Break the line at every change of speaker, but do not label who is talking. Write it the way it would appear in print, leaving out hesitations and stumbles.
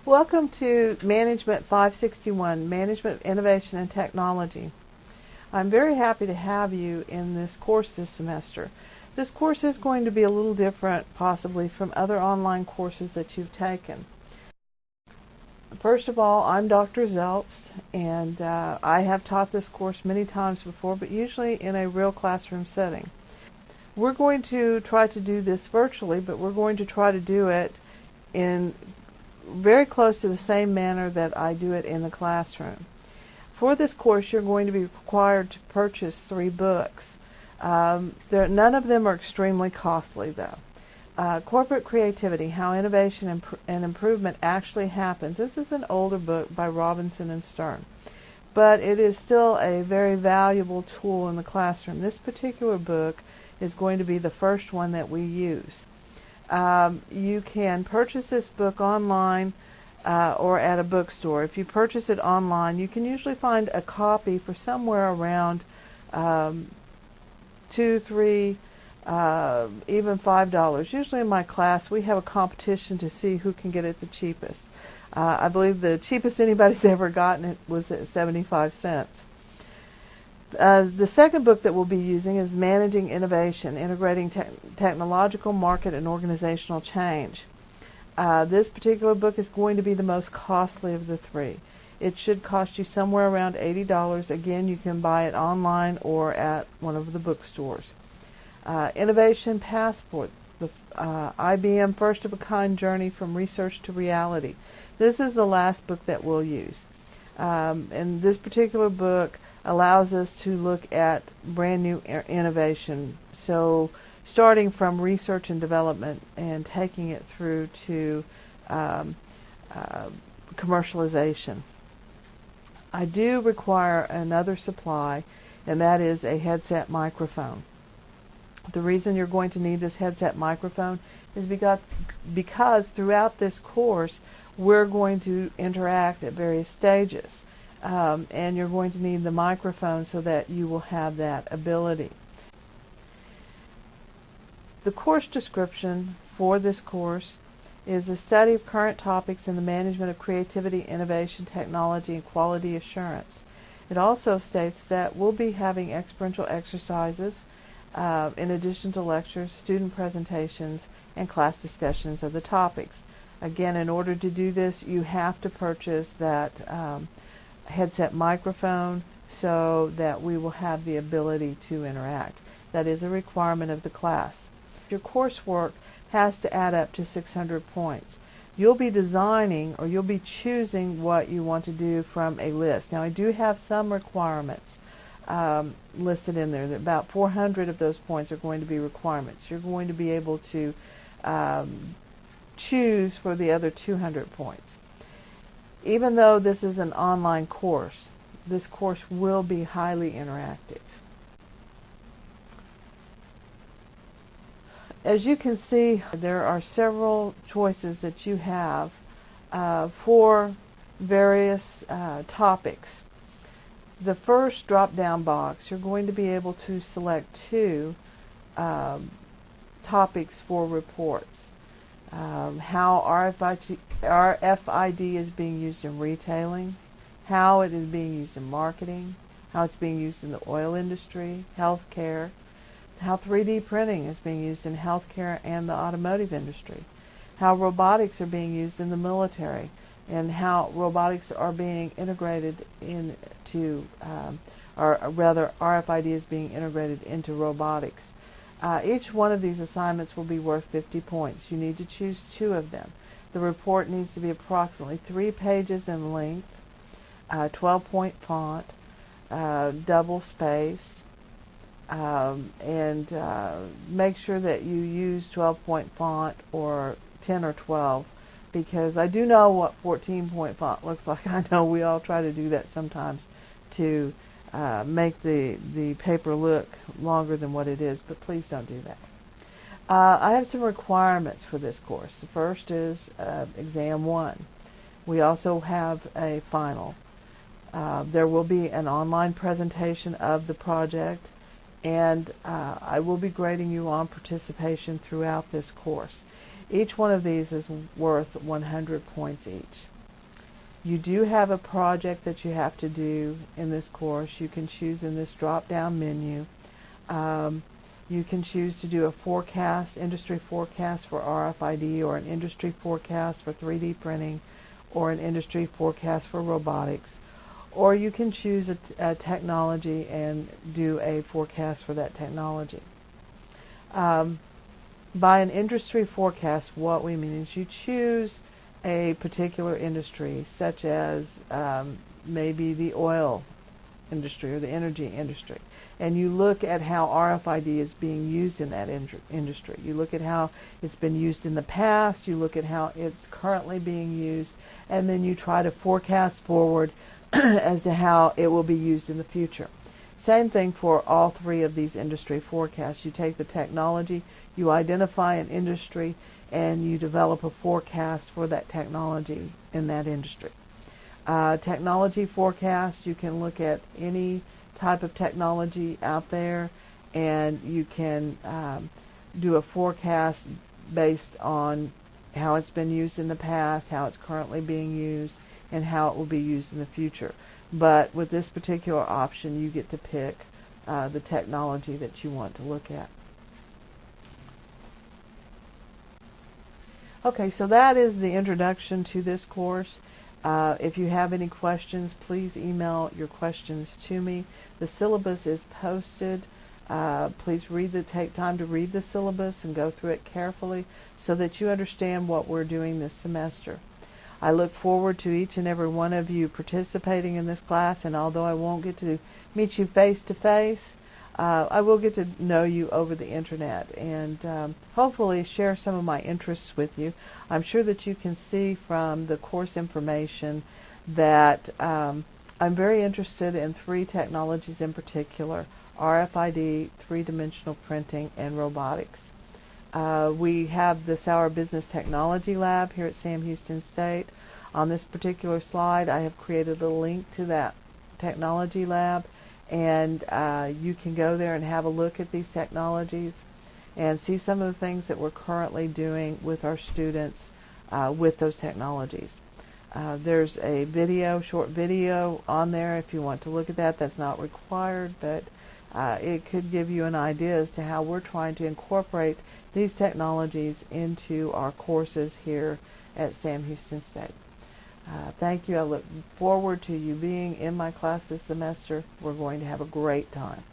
Welcome to Management 561, Management, Innovation, and Technology. I'm very happy to have you in this course this semester. This course is going to be a little different, possibly, from other online courses that you've taken. First of all, I'm Dr. Zelbst, and I have taught this course many times before, but usually in a real classroom setting. We're going to try to do this virtually, but we're going to try to do it in very close to the same manner that I do it in the classroom. For this course, you're going to be required to purchase 3 books. None of them are extremely costly, though. Corporate Creativity, How Innovation and Improvement Actually Happens. This is an older book by Robinson and Stern, but it is still a very valuable tool in the classroom. This particular book is going to be the first one that we use. You can purchase this book online or at a bookstore. If you purchase it online, you can usually find a copy for somewhere around $2, $3, even $5. Usually in my class we have a competition to see who can get it the cheapest. I believe the cheapest anybody's ever gotten it was at 75 cents. The second book that we'll be using is Managing Innovation, Integrating Technological, Market, and Organizational Change. This particular book is going to be the most costly of the 3. It should cost you somewhere around $80. Again, you can buy it online or at one of the bookstores. Innovation Passport, the IBM First-of-a-Kind Journey from Research to Reality. This is the last book that we'll use. And this particular book allows us to look at brand new innovation. So starting from research and development and taking it through to commercialization. I do require another supply, and that is a headset microphone. The reason you're going to need this headset microphone is because throughout this course we're going to interact at various stages, and you're going to need the microphone so that you will have that ability. The course description for this course is a study of current topics in the management of creativity, innovation, technology, and quality assurance. It also states that we'll be having experiential exercises in addition to lectures, student presentations, and class discussions of the topics. Again, in order to do this, you have to purchase that headset microphone so that we will have the ability to interact. That is a requirement of the class. Your coursework has to add up to 600 points. You'll be designing, or you'll be choosing what you want to do from a list. Now, I do have some requirements listed in there. About 400 of those points are going to be requirements. You're going to be able to choose for the other 200 points. Even though this is an online course, this course will be highly interactive. As you can see, there are several choices that you have for various topics. The first drop-down box, you're going to be able to select 2 topics for reports. How RFID is being used in retailing, how it is being used in marketing, how it's being used in the oil industry, healthcare, how 3D printing is being used in healthcare and the automotive industry, how robotics are being used in the military, and how robotics are being integrated into, or rather RFID is being integrated into robotics. Each one of these assignments will be worth 50 points. You need to choose 2 of them. The report needs to be approximately 3 pages in length, 12-point font, double spaced, and make sure that you use 12-point font or 10 or 12, because I do know what 14-point font looks like. I know we all try to do that sometimes to make the paper look longer than what it is, but please don't do that. I have some requirements for this course. The first is exam 1. We also have a final. There will be an online presentation of the project, and I will be grading you on participation throughout this course. Each one of these is worth 100 points each. You do have a project that you have to do in this course. You can choose in this drop-down menu. You can choose to do a forecast, industry forecast for RFID, or an industry forecast for 3D printing, or an industry forecast for robotics. Or you can choose a technology and do a forecast for that technology. By an industry forecast, what we mean is you choose a particular industry, such as maybe the oil industry or the energy industry, and you look at how RFID is being used in that industry. You look at how it's been used in the past, you look at how it's currently being used, and then you try to forecast forward as to how it will be used in the future. Same thing for all three of these industry forecasts. You take the technology, you identify an industry, and you develop a forecast for that technology in that industry. Technology forecast, you can look at any type of technology out there, and you can do a forecast based on how it's been used in the past, how it's currently being used, and how it will be used in the future. But with this particular option, you get to pick the technology that you want to look at. Okay, so that is the introduction to this course. If you have any questions, please email your questions to me. The syllabus is posted. Please take time to read the syllabus and go through it carefully so that you understand what we're doing this semester. I look forward to each and every one of you participating in this class, and although I won't get to meet you face to face, I will get to know you over the internet and hopefully share some of my interests with you. I'm sure that you can see from the course information that I'm very interested in three technologies in particular: RFID, three-dimensional printing, and robotics. We have the Sauer Business Technology Lab here at Sam Houston State. On this particular slide, I have created a link to that technology lab, and you can go there and have a look at these technologies and see some of the things that we're currently doing with our students with those technologies. There's a short video on there if you want to look at that. That's not required, but it could give you an idea as to how we're trying to incorporate these technologies into our courses here at Sam Houston State. Thank you. I look forward to you being in my class this semester. We're going to have a great time.